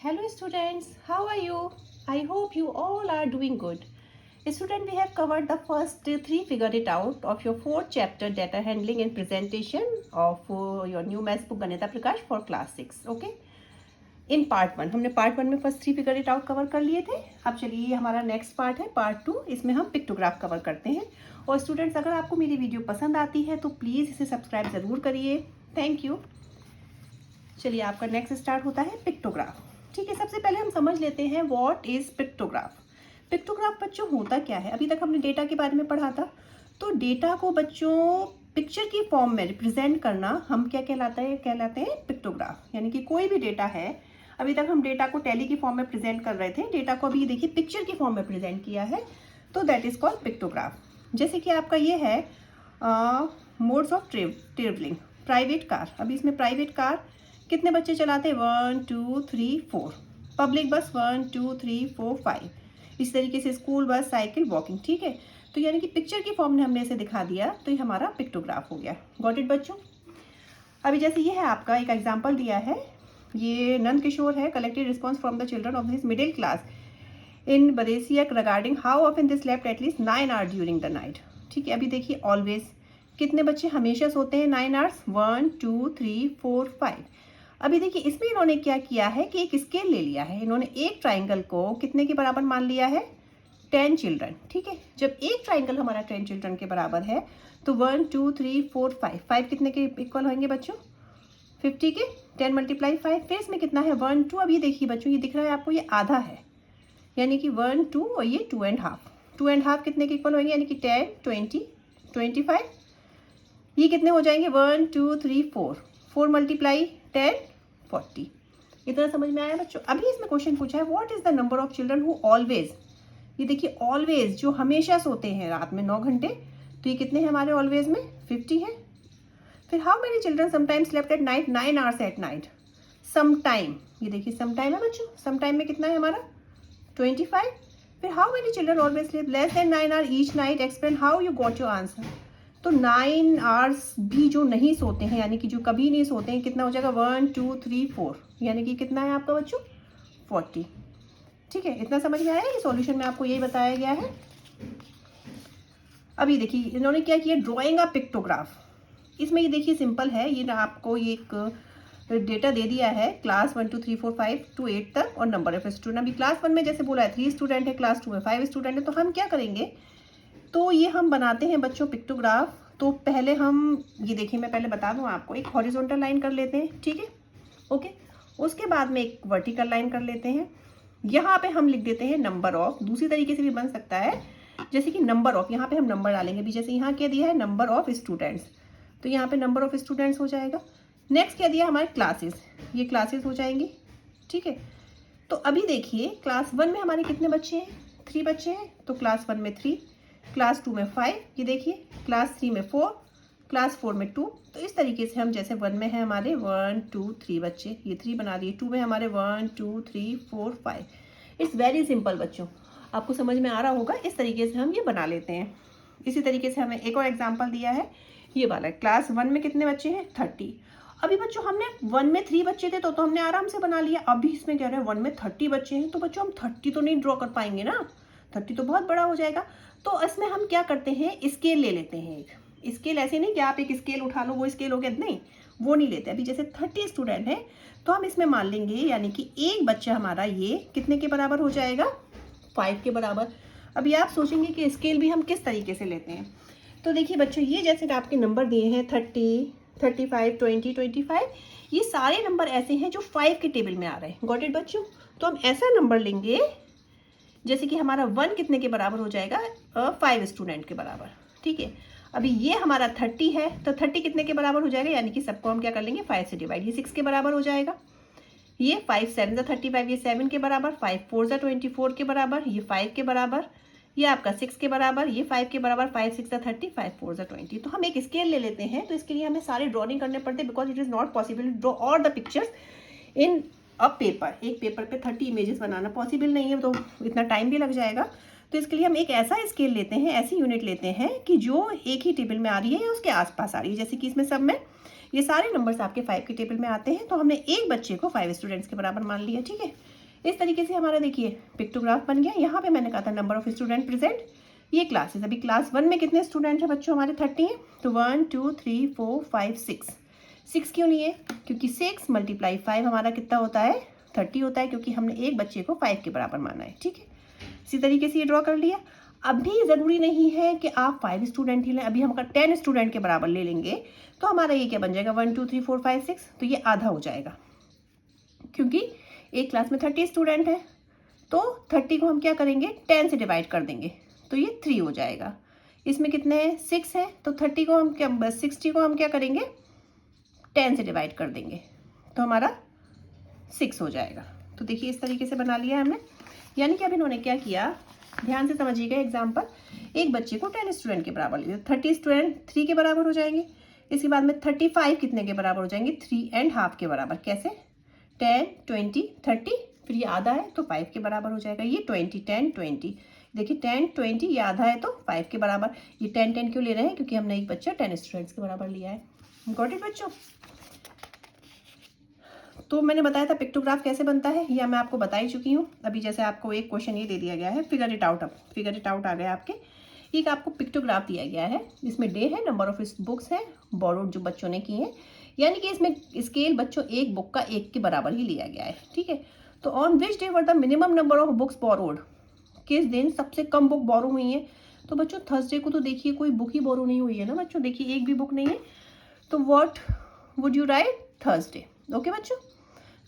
Hello students, how are you? I hope you all are doing good. Student, we have covered the first three figure it out of your fourth chapter data handling and presentation of your new maths book Ganita Prakash for class 6. Okay. In part 1 हमने part 1 में first three figure it out cover कर लिए थे. अब चलिए हमारा next part है part 2. इसमें हम पिक्टोग्राफ कवर करते हैं. और स्टूडेंट्स, अगर आपको मेरी वीडियो पसंद आती है तो प्लीज़ इसे सब्सक्राइब ज़रूर करिए. Thank you. चलिए आपका नेक्स्ट स्टार्ट होता है पिक्टोग्राफ. ठीक है, सबसे पहले हम समझ लेते हैं व्हाट इज़ पिक्टोग्राफ. पिक्टोग्राफ बच्चों होता क्या है. अभी तक हमने डेटा के बारे में पढ़ा था. तो डेटा को बच्चों पिक्चर की फॉर्म में रिप्रेजेंट करना हम क्या कहलाते हैं पिक्टोग्राफ. यानी कि कोई भी डेटा है, अभी तक हम डेटा को टैली की फॉर्म में प्रेजेंट कर रहे थे, डेटा को अभी देखिए पिक्चर की फॉर्म में प्रेजेंट किया है, तो दैट इज कॉल्ड पिक्टोग्राफ. जैसे कि आपका ये है modes of travelling. Private car, अभी इसमें प्राइवेट कार कितने बच्चे चलाते हैं, 1 2 3 4. पब्लिक बस 1 2 3 4 5. इस तरीके से स्कूल बस, साइकिल, वॉकिंग. ठीक है, तो यानी कि पिक्चर की फॉर्म में हमने इसे दिखा दिया, तो ये हमारा पिक्टोग्राफ हो गया. गॉट इट बच्चों. अभी जैसे ये है आपका एक एग्जाम्पल दिया है, ये नंद किशोर है. Collected response from the children of this middle class in बदेसिया regarding how often this slept at least 9 hours during the night. ठीक है, अभी देखिए ऑलवेज कितने बच्चे हमेशा सोते हैं 9 आवर्स, 1 2 3 4 5. अभी देखिए इसमें इन्होंने क्या किया है कि एक स्केल ले लिया है. इन्होंने एक ट्राइंगल को कितने के बराबर मान लिया है, 10 चिल्ड्रन. ठीक है, जब एक ट्राइंगल हमारा 10 चिल्ड्रन के बराबर है तो 1 2 3 4 5. 5 कितने के इक्वल होंगे बच्चों, 50 के. 10 मल्टीप्लाई 5. फिर इसमें कितना है, 1 2. अब ये देखिए बच्चों, ये दिख रहा है आपको, ये आधा है, यानी कि 1 2 और ये 2 एंड हाफ. 2 एंड हाफ कितने के इक्वल होंगे, यानी कि 10 20 25. ये कितने हो जाएंगे, 1 2 3 4. 4 मल्टीप्लाई 10 40. इतना समझ में आया बच्चों. अभी इसमें क्वेश्चन पूछा है what is the number of children who always. ये देखिए ऑलवेज जो हमेशा सोते हैं रात में 9 घंटे, तो ये कितने हैं हमारे ऑलवेज में, 50 है. फिर how many children sometimes slept at night, 9 hours at night. Sometime, ये देखिए समटाइम है बच्चों. समटाइम में कितना है हमारा, 25. फिर how many children always sleep less than 9 hour each night. Explain how you got your answer. तो 9 आवर्स भी जो नहीं सोते हैं, यानी कि जो कभी नहीं सोते हैं, कितना हो जाएगा, 1 2 3 4, यानी कि कितना है आपका बच्चों, 40. ठीक है, इतना समझ में आया. ये सॉल्यूशन में आपको यही बताया गया है. अभी देखिए इन्होंने क्या किया, ड्राइंग अ पिक्टोग्राफ. इसमें ये देखिए सिंपल है, ये ना आपको ये एक डेटा दे दिया है क्लास 1 2 3 4 5 to 8 तक और नंबर ऑफ स्टूडेंट. अभी क्लास 1 में जैसे बोला है 3 स्टूडेंट है, क्लास 2 में 5 स्टूडेंट है. तो हम क्या करेंगे, तो ये हम बनाते हैं बच्चों पिक्टोग्राफ. तो पहले हम ये देखिए, मैं पहले बता दूं आपको, एक हॉरिजॉन्टल लाइन कर लेते हैं. ठीक है, ओके. उसके बाद में एक वर्टिकल लाइन कर लेते हैं. यहाँ पे हम लिख देते हैं नंबर ऑफ. दूसरी तरीके से भी बन सकता है, जैसे कि नंबर ऑफ, यहाँ पे हम नंबर डालेंगे. अभी जैसे यहाँ क्या दिया है, नंबर ऑफ स्टूडेंट्स, तो यहाँ पे नंबर ऑफ स्टूडेंट्स हो जाएगा. नेक्स्ट क्या दिया हमारे क्लासेस, ये क्लासेस हो जाएंगी. ठीक है, तो अभी देखिए क्लास 1 में हमारे कितने बच्चे हैं, 3 बच्चे हैं. तो क्लास 1 में 3, क्लास 2 में 5, ये देखिए क्लास 3 में 4, क्लास 4 में 2. तो इस तरीके से हम जैसे 1 में है हमारे 1 2 3 बच्चे, ये 3 बना दिए. 2 में हमारे 1 2 3 4 5. इट्स वेरी सिंपल बच्चों, आपको समझ में आ रहा होगा. इस तरीके से हम ये बना लेते हैं. इसी तरीके से हमें एक और एग्जाम्पल दिया है, ये वाला. क्लास 1 में कितने बच्चे हैं, 30. अभी बच्चों हमने 1 में 3 बच्चे थे तो हमने आराम से बना लिया. अभी इसमें कह रहे हैं 1 में 30 बच्चे हैं, तो बच्चों हम 30 तो नहीं ड्रॉ कर पाएंगे ना, 30 तो बहुत बड़ा हो जाएगा. तो इसमें हम क्या करते हैं, स्केल ले लेते हैं. एक स्केल ऐसे नहीं कि आप एक स्केल उठा लो वो स्केल हो गया, नहीं, वो नहीं लेते. अभी जैसे 30 स्टूडेंट है तो हम इसमें मान लेंगे, यानी कि एक बच्चा हमारा ये कितने के बराबर हो जाएगा, 5 के बराबर. अभी आप सोचेंगे कि स्केल भी हम किस तरीके से लेते हैं. तो देखिए बच्चों, ये जैसे आपके नंबर दिए हैं 30 35 20 25, ये सारे नंबर ऐसे हैं जो 5 के टेबल में आ रहे हैं. गॉट इट बच्चों. तो हम ऐसा नंबर लेंगे जैसे कि हमारा 1 कितने के बराबर हो जाएगा, 5 स्टूडेंट के बराबर. ठीक है, अभी ये हमारा 30 है, तो 30 कितने के बराबर हो जाएगा, यानी कि सबको हम क्या कर लेंगे, 5 से डिवाइड. ये 6 के बराबर हो जाएगा. ये 5 7 35, ये 7 के बराबर. 5 4 24 के बराबर. ये 5 के बराबर. ये आपका 6 के बराबर. ये 5 के बराबर. 5 6 30, 5 4 20. तो हम एक स्केल ले लेते हैं. तो इसके लिए हमें सारे ड्रॉ नहीं करने पड़ते, because it is not possible to draw all the pictures in a paper. एक पेपर पे 30 इमेजेस बनाना पॉसिबल नहीं है, तो इतना टाइम भी लग जाएगा. तो इसके लिए हम एक ऐसा स्केल लेते हैं, ऐसी यूनिट लेते हैं कि जो एक ही टेबल में आ रही है या उसके आसपास आ रही है. जैसे कि इसमें सब में ये सारे नंबर्स आपके 5 के टेबल में आते हैं, तो हमने एक बच्चे को 5 स्टूडेंट्स के बराबर मान लिया. ठीक है, इस तरीके से हमारा देखिए पिक्टोग्राफ बन गया। यहाँ पे मैंने कहा था नंबर ऑफ स्टूडेंट प्रेजेंट, ये क्लासेस। अभी क्लास 1 में कितने स्टूडेंट हैं बच्चों हमारे? 30 हैं। तो 1 2 3 4 5 6 क्यों लिए? क्योंकि 6 × 5 हमारा कितना होता है? 30 होता है, क्योंकि हमने एक बच्चे को 5 के बराबर माना है। ठीक है, इसी तरीके से ये ड्रॉ कर लिया। अभी ज़रूरी नहीं है कि आप 5 स्टूडेंट ही लें, अभी हम अगर 10 स्टूडेंट के बराबर ले लेंगे तो हमारा ये क्या बन जाएगा? 1 2 3 4 5 6, तो ये आधा हो जाएगा, क्योंकि एक क्लास में 30 स्टूडेंट है। तो 30 को हम क्या करेंगे? 10 से डिवाइड कर देंगे, तो ये 3 हो जाएगा। इसमें कितने हैं? 6 है, तो 30 को हम क्या 60 को हम क्या करेंगे? 10 से डिवाइड कर देंगे, तो हमारा 6 हो जाएगा। तो देखिए इस तरीके से बना लिया हमने। यानी कि अब इन्होंने क्या किया, ध्यान से समझिएगा एग्जाम्पल। एक बच्चे को 10 स्टूडेंट के बराबर लिया, 30 स्टूडेंट 3 के बराबर हो जाएंगे। इसके बाद में 35 कितने के बराबर हो जाएंगे? 3½ के बराबर। कैसे? 10 20 30, फिर ये आधा है तो 5 के बराबर हो जाएगा। ये 20 10 20, देखिए 10 20 ये आधा है तो 5 के बराबर। ये 10 10 क्यों ले रहे हैं? क्योंकि हमने एक बच्चा 10 स्टूडेंट्स के बराबर लिया है। गॉट इट बच्चों? तो मैंने बताया था पिक्टोग्राफ कैसे बनता है, यह मैं आपको बता ही चुकी हूँ। अभी जैसे आपको एक क्वेश्चन ये दे दिया गया है, फिगर इट आउट। अब फिगर इट आउट आ गया आपके। एक आपको पिक्टोग्राफ दिया गया है, इसमें डे है, नंबर ऑफ बुक्स है, बोरोड जो बच्चों ने की है। यानी कि इसमें स्केल बच्चों एक बुक का 1 के बराबर ही लिया गया है। ठीक है, तो on which day were the minimum number of books borrowed? किस दिन सबसे कम बुक बोरो हुई है? तो बच्चों थर्सडे को तो देखिए कोई बुक ही बोरो नहीं हुई है ना बच्चों, देखिए एक भी बुक नहीं है। तो what would you write? Thursday. Okay बच्चों,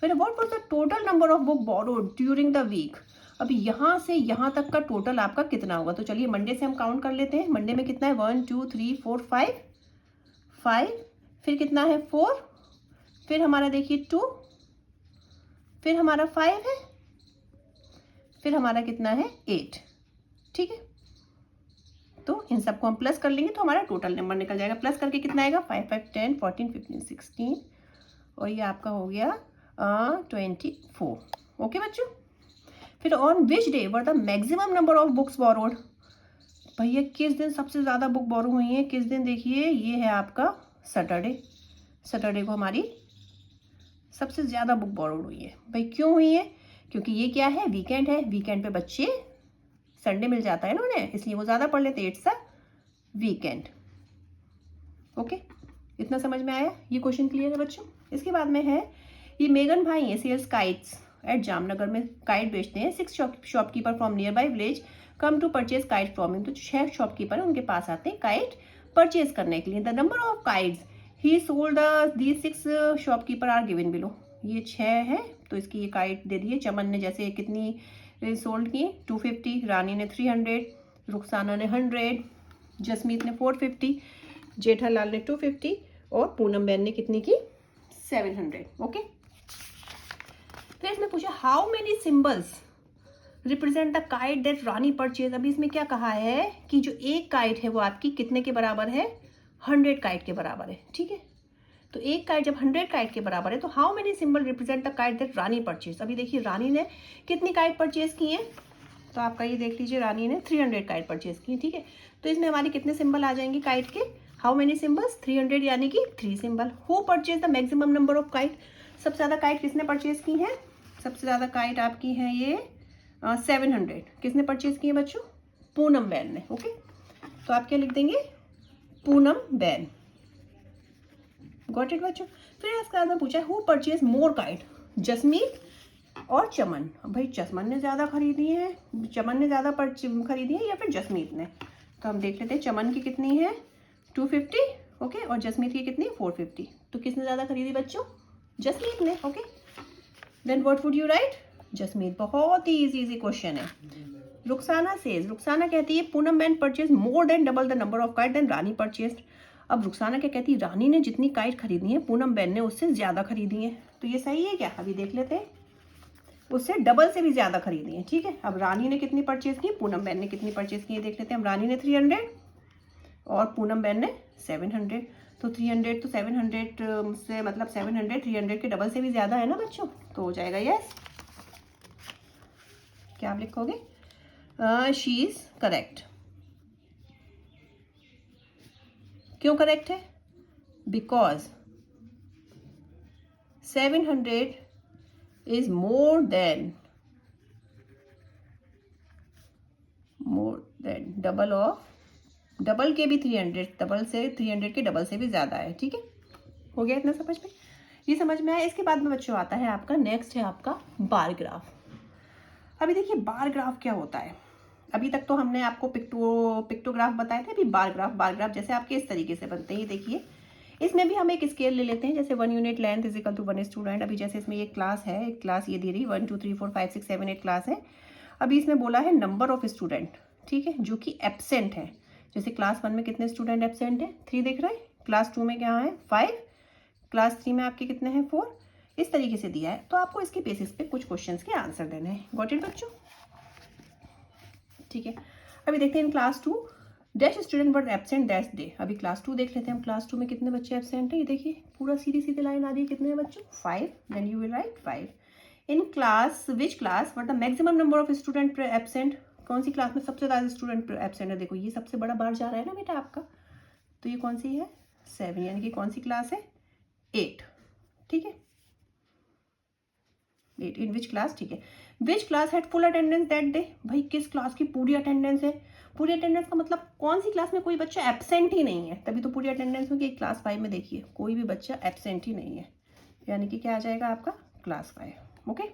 फिर what was the total number of book borrowed during the week? अभी यहाँ से यहाँ तक का टोटल आपका कितना होगा? तो चलिए मंडे से हम काउंट कर लेते हैं। मंडे में कितना है? 1 2 3 4 5, फिर कितना है? 4, फिर हमारा देखिए 2, फिर हमारा 5 है, फिर हमारा कितना है? 8। ठीक है, तो इन सबको हम प्लस कर लेंगे तो हमारा टोटल नंबर निकल जाएगा। प्लस करके कितना आएगा? 5 5 10 14 15 16, और ये आपका हो गया 24। ओके बच्चों, फिर on which day were the maximum number of books borrowed? भैया किस दिन सबसे ज़्यादा बुक बोरो हुई है? किस दिन? देखिए ये है आपका सैटरडे। सैटरडे को हमारी सबसे ज़्यादा बुक बोरोड हुई है। भाई क्यों हुई है? क्योंकि ये क्या है? वीकेंड है। वीकेंड पे बच्चे, संडे मिल जाता है ना उन्हें, इसलिए वो ज़्यादा पढ़ लेते। It's a weekend. ओके, इतना समझ में आया? ये क्वेश्चन क्लियर है बच्चों? इसके बाद में है ये मेगन भाई है, सेल्स काइट्स एट जामनगर में काइट बेचते हैं। 6 shopkeeper from nearby village come to purchase kite from him. तो 6 शॉपकीपर है, उनके पास आते हैं काइट परचेज करने के लिए। The number of kites he sold the 6 shopkeeper are given below. ये 6 है तो इसकी ये काइट दे दी है। चमन ने जैसे कितनी सोल्ड की? 250, रानी ने 300, रुखसाना ने 100, जसमीत ने 450, जेठालाल ने 250 और पूनम बहन ने कितनी की? 700। ओके, फिर इसमें पूछा how many symbols represent the kite that Rani purchase. अभी इसमें क्या कहा है कि जो एक काइट है वो आपकी कितने के बराबर है? 100 काइट के बराबर है। ठीक है, तो एक काइट जब 100 काइट के बराबर है तो how many symbol represent the kite that Rani purchase. अभी देखिए रानी ने कितनी काइट परचेज की है? तो आपका ये देख लीजिए, रानी ने 300 काइट परचेज की। ठीक है, तो इसमें हमारे कितने सिंबल आ जाएंगे काइट के? How many symbols? 300, यानी कि 3 symbol. Who purchase the maximum number of kite? सबसे ज़्यादा काइट किसने परचेज की है? सबसे ज़्यादा काइट आपकी है ये 700। किसने परचेज की है बच्चों? पूनम बहन ने। ओके, तो आप क्या लिख देंगे? पूनम बहन। गॉट इट बच्चों? फिर इसके बाद में पूछा who purchase more kite? Jasmeet और चमन। भाई चमन ने ज़्यादा खरीदी है, चमन ने ज़्यादा खरीदी है या फिर जसमीत ने? तो हम देख लेते हैं, चमन की कितनी है? 250। ओके, और जसमीत की कितनी? 450। तो किसने ज़्यादा खरीदी बच्चों? जसमीत ने। Okay, then what would you write? Jasmeet. बहुत ही इजी क्वेश्चन है। रुखसाना सेज, रुखसाना कहती है पूनम बहन purchase more than double the number of kite than Rani purchase. अब रुखसाना क्या कहती है? रानी ने जितनी काइट खरीदी है पूनम बहन ने उससे ज़्यादा खरीदी है। तो ये सही है क्या? अभी देख लेते हैं, उससे डबल से भी ज़्यादा खरीदी है। ठीक है, अब रानी ने कितनी परचेज की, पूनम बहन ने कितनी परचेज की है देख लेते हैं हम। रानी ने 300 और पूनम बहन ने 700। तो 300 तो 700 से मतलब 700 300 के डबल से भी ज़्यादा है ना बच्चों, तो हो जाएगा यस। क्या आप लिखोगे? She is correct. क्यों करेक्ट है? Because 700 is more than more than double के भी 300, डबल से 300 के डबल से भी ज़्यादा है, ठीक है। हो गया इतना समझ में, ये समझ में आया। इसके बाद में बच्चों आता है आपका नेक्स्ट है आपका बार ग्राफ। अभी देखिए बार ग्राफ क्या होता है। अभी तक तो हमने आपको पिक्टोग्राफ बताए थे, अभी बार ग्राफ जैसे आपके इस तरीके से बनते हैं। ये देखिए इसमें भी हम एक स्केल ले लेते हैं, जैसे 1 unit length is equal to 1 student. अभी जैसे इसमें एक क्लास है, एक क्लास ये दे रही 1 2 3 4 5 6 7 8 क्लास है। अभी इसमें बोला है नंबर ऑफ स्टूडेंट, ठीक है, जो कि एब्सेंट है। जैसे क्लास 1 में कितने स्टूडेंट एब्सेंट है, 3 दिख रहा है। क्लास 2 में क्या है 5, क्लास 3 में आपके कितने हैं 4। इस तरीके से दिया है, तो आपको इसके बेसिस पे कुछ क्वेश्चंस के आंसर देने हैं। गॉट इट बच्चों, ठीक है। अभी देखते हैं in class 2 dash student were absent dash day. अभी क्लास 2 देख लेते हैं हम, क्लास 2 में कितने बच्चे एब्सेंट हैं। ये देखिए पूरा सीधी सीधी लाइन आ रही है, कितने हैं बच्चों 5, then you will write 5। In class which class were the maximum number of student absent, कौन सी क्लास में सबसे ज़्यादा स्टूडेंट एब्सेंट है। देखो ये सबसे बड़ा बार जा रहा है ना बेटा आपका, तो ये कौन सी है 7, यानी कि कौन सी क्लास है 8, ठीक है 8। इन विच क्लास, ठीक है। Which class had full attendance that day, भाई किस क्लास की पूरी अटेंडेंस है। पूरी अटेंडेंस का मतलब कौन सी क्लास में कोई बच्चा एब्सेंट ही नहीं है, तभी तो पूरी अटेंडेंस होगी। क्लास 5 में देखिए कोई भी बच्चा एब्सेंट ही नहीं है, यानी कि क्या आ जाएगा आपका क्लास 5। ओके,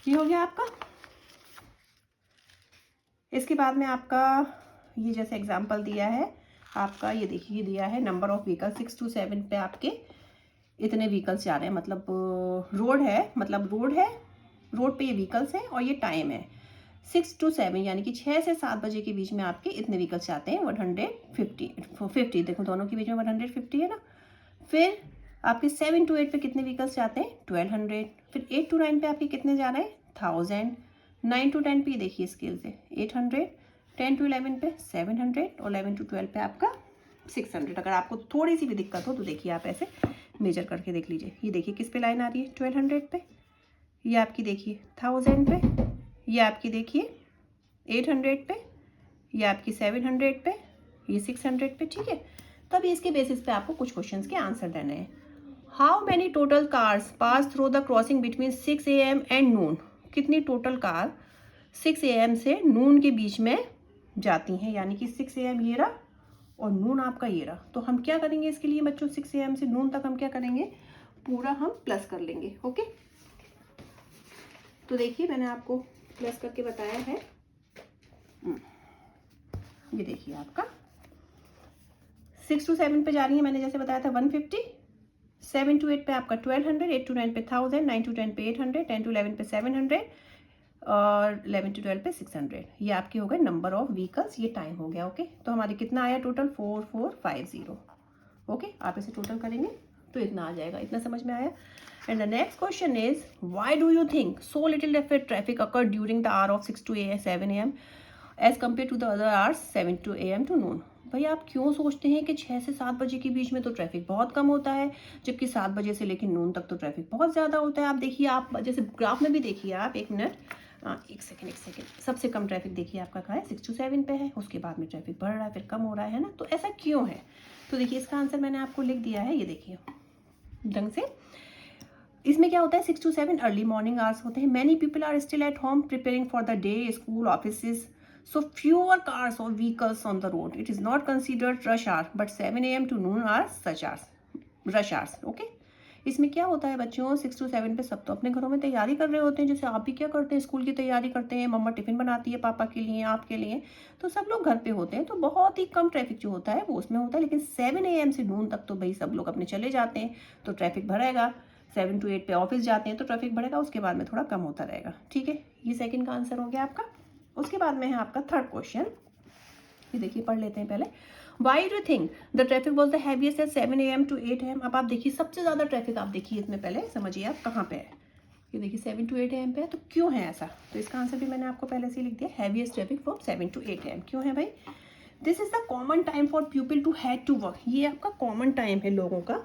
ये हो गया आपका। इसके बाद में आपका ये जैसे एग्जाम्पल दिया है आपका, ये देखिए दिया है नंबर ऑफ व्हीकल 6 to 7 पे आपके इतने व्हीकल्स जा रहे हैं। मतलब रोड है, रोड पे ये व्हीकल्स हैं और ये टाइम है 6 to 7, यानी कि 6 से 7 बजे के बीच में आपके इतने व्हीकल्स जाते हैं 150। देखो दोनों के बीच में 150 है ना। फिर आपके 7 to 8 पे कितने व्हीकल्स जाते हैं 1200। फिर 8 to 9 पे आपके कितने जा रहे हैं 1000। 9 to 10 पे देखिए स्केल से 800। 10 to 11 पे 700 और 11 to 12 पे आपका 600। अगर आपको थोड़ी सी भी दिक्कत हो तो देखिए आप ऐसे मेजर करके देख लीजिए। ये देखिए किस पे लाइन आ रही है 1200 पे, ये आपकी देखिए 1000 पे, ये आपकी देखिए 800 पे, ये आपकी 700 पे, ये 600 पे, ठीक है। तो अभी इसके बेसिस पे आपको कुछ क्वेश्चंस के आंसर देने हैं। How many total cars pass through the crossing between 6 AM and noon, कितनी टोटल कार 6 AM से नून के बीच में जाती हैं, यानी कि 6 AM ये रहा और नून आपका ये रहा। तो हम क्या करेंगे इसके लिए बच्चों 6 AM से नून तक हम क्या करेंगे, पूरा हम प्लस कर लेंगे। ओके, तो देखिए मैंने आपको प्लस करके बताया है। ये देखिए आपका 6 to 7 पे जा रही है, मैंने जैसे बताया था 150। 7 to 8 पे आपका 1200, 8 to 9 पे 1000, 9 to 10 पे 800, 10 to 11 पे 700 और 11 to 12 पे 600। ये आपके हो गए नंबर ऑफ व्हीकल्स, ये टाइम हो गया। ओके, तो हमारे कितना आया टोटल 4450। ओके, आप इसे टोटल करेंगे तो इतना आ जाएगा। इतना समझ में आया। And the next question is why do you think so little traffic occur during the hour of 6 to 7 AM as compare to the other hours 7 to AM to noon. भाई आप क्यों सोचते हैं कि 6 से 7 बजे के बीच में तो ट्रैफिक बहुत कम होता है, जबकि 7 बजे से लेकर नून तक तो ट्रैफिक बहुत ज़्यादा होता है। आप देखिए, आप जैसे ग्राफ में भी देखिए आप, एक मिनट, एक सेकेंड, सबसे कम ट्रैफिक देखिए आपका कहाँ है 6 to 7 पे है, उसके बाद में ट्रैफिक बढ़ रहा है, फिर कम हो रहा है ना। तो ऐसा क्यों है, तो देखिए इसका आंसर मैंने आपको लिख दिया है, ये देखिए ढंग से। इसमें क्या होता है 6 to 7 अर्ली मॉर्निंग आवर्स होते हैं। Many people are still at home preparing for the day, school, office, so fewer cars or vehicles on the road. It is not considered rush hour, but 7 AM to noon are such hours, rush hours. Okay? इसमें क्या होता है बच्चों 6 to 7 पे सब तो अपने घरों में तैयारी कर रहे होते हैं, जैसे आप भी क्या करते हैं स्कूल की तैयारी करते हैं, मम्मा टिफिन बनाती है पापा के लिए, आपके लिए, तो सब लोग घर पे होते हैं, तो बहुत ही कम ट्रैफिक जो होता है वो उसमें होता है। लेकिन 7 AM से नून तक तो भाई सब लोग अपने चले जाते हैं, तो ट्रैफिक भरेगा। 7 to 8 पे ऑफिस जाते हैं तो ट्रैफिक बढ़ेगा, उसके बाद में थोड़ा कम होता रहेगा। ठीक है, ये सेकंड का आंसर हो गया आपका। उसके बाद में है आपका थर्ड क्वेश्चन, ये देखिए पढ़ लेते हैं पहले। Why do think the traffic was the heaviest at 7 AM to 8 AM। अब आप देखिए सबसे ज़्यादा ट्रैफिक आप देखिए इसमें, पहले समझिए आप कहाँ पे है। ये देखिए 7 to 8 AM पे है, तो क्यों है ऐसा, तो इसका आंसर भी मैंने आपको पहले से लिख दिया, heaviest traffic from 7 to 8 AM। क्यों है भाई, this is the common time for people to head to work. ये आपका कॉमन टाइम है लोगों का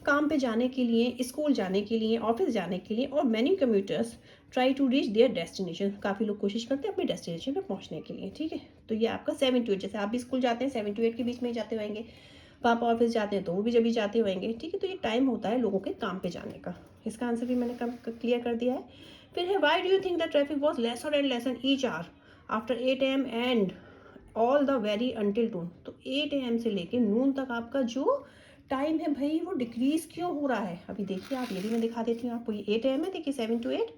काम पे जाने के लिए, स्कूल जाने के लिए, ऑफिस जाने के लिए। और many commuters try to reach their destination, काफ़ी लोग कोशिश करते हैं अपने डेस्टिनेशन पे पहुंचने के लिए। ठीक है, तो ये आपका 7 to 8, जैसे आप भी स्कूल जाते हैं 7 to 8 के बीच में ही जाते होंगे, पापा ऑफिस जाते हैं तो वो भी जब भी जाते होंगे। ठीक है, तो ये टाइम होता है लोगों के काम पे जाने का। इसका आंसर भी मैंने क्लियर कर दिया है। फिर है why do you think the traffic was lesser and lesser each hour. After 8 AM and all the very until noon. तो 8 AM से लेके नून तक आपका जो टाइम है भाई वो डिक्रीज क्यों हो रहा है? अभी देखिए आप, ये भी मैं दिखा देती हूँ आपको। ये 8 AM है, देखिए 7 to 8।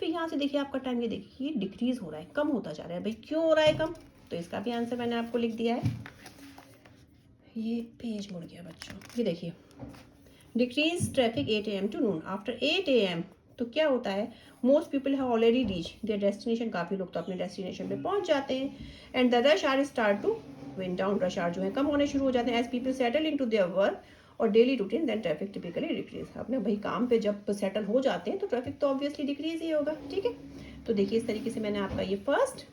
फिर यहाँ से देखिए आपका टाइम, ये देखिए डिक्रीज हो रहा है, कम होता जा रहा है। भाई क्यों हो रहा है कम? तो इसका भी आंसर मैंने आपको लिख दिया है। ये पेज मुड़ गया बच्चों, ये देखिए decrease traffic 8 AM to noon. After 8 AM तो क्या होता है, most people have already reach their destination. काफ़ी लोग तो अपने डेस्टिनेशन पे पहुंच जाते हैं। And the rush are start to wind down. Rush are जो है कम होने शुरू हो जाते हैं as people settle into their work और daily routine. Then traffic typically decrease. अपने भाई काम पे जब सेटल हो जाते हैं तो ट्रैफिक तो ऑब्वियसली डिक्रीज ही होगा। ठीक है, तो देखिए इस तरीके से मैंने आपका ये फर्स्ट,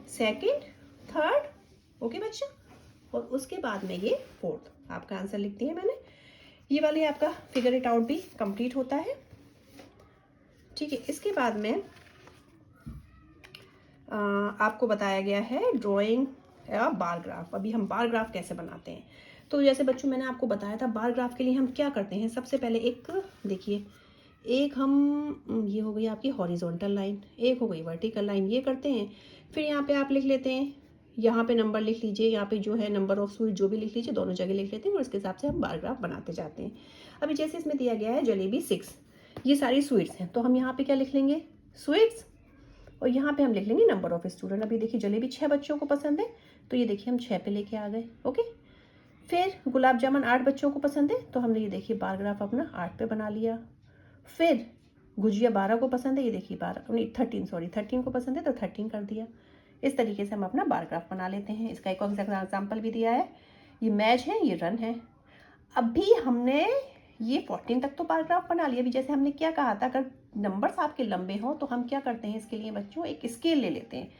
सेकेंड, थर्ड, ओके बच्चा, और उसके बाद में ये फोर्थ आपका आंसर लिख दिया मैंने। ये वाले आपका फिगर इट आउट भी कंप्लीट होता है। ठीक है, इसके बाद में आपको बताया गया है ड्राइंग या बार ग्राफ। अभी हम बार ग्राफ कैसे बनाते हैं, तो जैसे बच्चों मैंने आपको बताया था, बार ग्राफ के लिए हम क्या करते हैं, सबसे पहले एक देखिए, एक हम ये हो गई आपकी हॉरिजॉन्टल लाइन, एक हो गई वर्टिकल लाइन, ये करते हैं। फिर यहाँ पे आप लिख लेते हैं, यहाँ पे नंबर लिख लीजिए, यहाँ पे जो है नंबर ऑफ स्वीट जो भी लिख लीजिए, दोनों जगह लिख लेते हैं और उसके हिसाब से हम बार ग्राफ बनाते जाते हैं। अभी जैसे इसमें दिया गया है जलेबी 6, ये सारी स्वीट्स हैं, तो हम यहाँ पे क्या लिख लेंगे, स्वीट्स, और यहाँ पे हम लिख लेंगे नंबर ऑफ स्टूडेंट। अभी देखिए जलेबी 6 बच्चों को पसंद है, तो ये देखिए हम 6 पे लेके आ गए। ओके, फिर गुलाब जामुन 8 बच्चों को पसंद है, तो हमने ये देखिए बार ग्राफ अपना 8 पे बना लिया। फिर गुजिया 12 को पसंद है, ये देखिए 13 को पसंद है, तो 13 कर दिया। इस तरीके से हम अपना बार ग्राफ बना लेते हैं। इसका एक एग्जाम्पल भी दिया है, ये मैच है, ये रन है। अभी हमने ये 14 तक तो बार ग्राफ बना लिया। अभी जैसे हमने क्या कहा था, अगर नंबर्स आपके लंबे हों तो हम क्या करते हैं, इसके लिए बच्चों एक स्केल ले लेते हैं।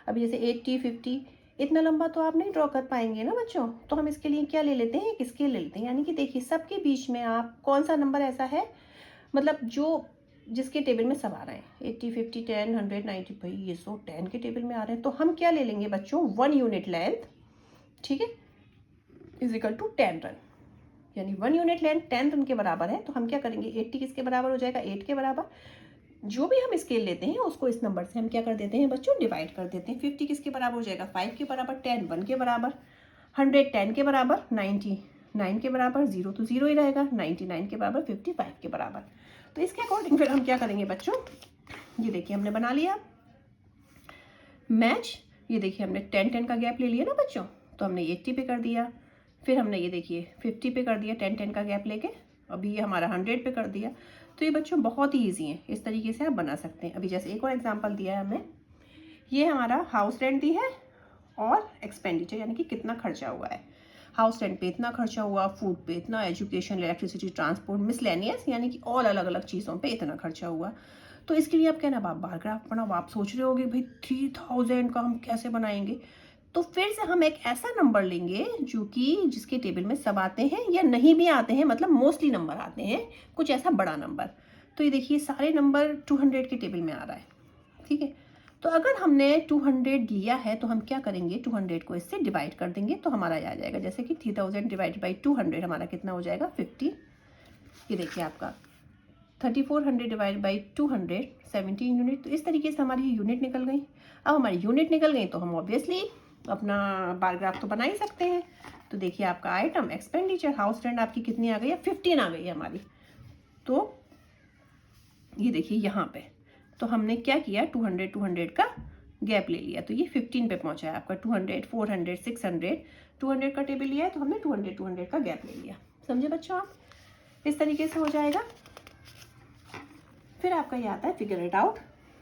अभी जैसे 80, 50 इतना लंबा तो आप नहीं ड्रॉ कर पाएंगे ना बच्चों, तो हम इसके लिए क्या ले लेते हैं, एक स्केल ले लेते हैं। यानी कि देखिए सबके बीच में आप कौन सा नंबर ऐसा है, मतलब जो जिसके टेबल में सब आ रहे हैं, 80, 50, 10, 100, 90, भाई ये 10 के टेबल में आ रहे हैं, तो हम क्या ले लेंगे बच्चों, 1 यूनिट लेंथ, ठीक है, इज इक्वल टू 10 रन। यानी 1 यूनिट लेंथ 10 रन के बराबर है, तो हम क्या करेंगे, 80 किसके बराबर हो जाएगा, 8 के बराबर। जो भी हम स्केल लेते हैं उसको इस नंबर से हम क्या कर देते हैं बच्चों, डिवाइड कर देते हैं। 50 किसके बराबर हो जाएगा, 5 के बराबर, 10 1 के बराबर, 100 10 के बराबर, 90 9 के बराबर, 0 तो 0 ही रहेगा, 99 के बराबर, 55 के बराबर। तो इसके अकॉर्डिंग फिर हम क्या करेंगे बच्चों, ये देखिए हमने बना लिया मैच। ये देखिए हमने 10 का गैप ले लिया ना बच्चों, तो हमने 80 पे कर दिया। फिर हमने ये देखिए 50 पे कर दिया 10 का गैप लेके। अभी ये हमारा 100 पे कर दिया। तो ये बच्चों बहुत ही ईजी है, इस तरीके से आप बना सकते हैं। अभी जैसे एक और एग्जांपल दिया है हमें, ये हमारा हाउस रेंट दी है और एक्सपेंडिचर यानी कि कितना खर्चा हुआ है। हाउस रेंट पे इतना खर्चा हुआ, फूड पे इतना, एजुकेशन, इलेक्ट्रिसिटी, ट्रांसपोर्ट, मिसलेनियस यानी कि और अलग अलग चीज़ों पे इतना खर्चा हुआ। तो इसके लिए आप क्या ना, आप बार ग्राफ बनाओ। आप सोच रहे होगे भाई 3000 का हम कैसे बनाएंगे, तो फिर से हम एक ऐसा नंबर लेंगे जो कि जिसके टेबल में सब आते हैं या नहीं भी आते हैं, मतलब मोस्टली नंबर आते हैं, कुछ ऐसा बड़ा नंबर। तो ये देखिए सारे नंबर 200 के टेबल में आ रहा है, ठीक है। तो अगर हमने 200 लिया है तो हम क्या करेंगे, 200 को इससे डिवाइड कर देंगे तो हमारा आ जाएगा, जैसे कि 3000 डिवाइड बाई 200 हमारा कितना हो जाएगा, 50। ये देखिए आपका 3400 डिवाइड बाई 200, 17 यूनिट। तो इस तरीके से हमारी यूनिट निकल गई। अब हमारी यूनिट निकल गई तो हम ऑब्वियसली अपना बार ग्राफ तो बना ही सकते हैं। तो देखिए आपका आइटम, एक्सपेंडिचर, हाउस रेंट आपकी कितनी आ गई है, 15 आ गई है हमारी। तो ये देखिए यहाँ पे तो हमने क्या किया, 200 का गैप ले लिया, तो ये 15 पे पहुंचा है आपका। 200, 400, 600, 200 का टेबल लिया है तो हमने 200 का गैप ले लिया। समझे बच्चों आप, इस तरीके से हो जाएगा। फिर आपका ये आता है फिगर इट आउट।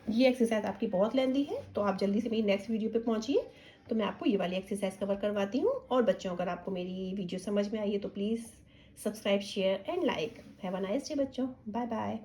ये एक्सरसाइज आपकी बहुत लेंदी है, तो आप जल्दी से मेरी नेक्स्ट वीडियो पे पहुंचिए, तो मैं आपको ये वाली एक्सरसाइज कवर करवाती हूँ। और बच्चों अगर आपको मेरी वीडियो समझ में आई है तो please subscribe, share and like. Have a nice day बच्चों, बाय बाय।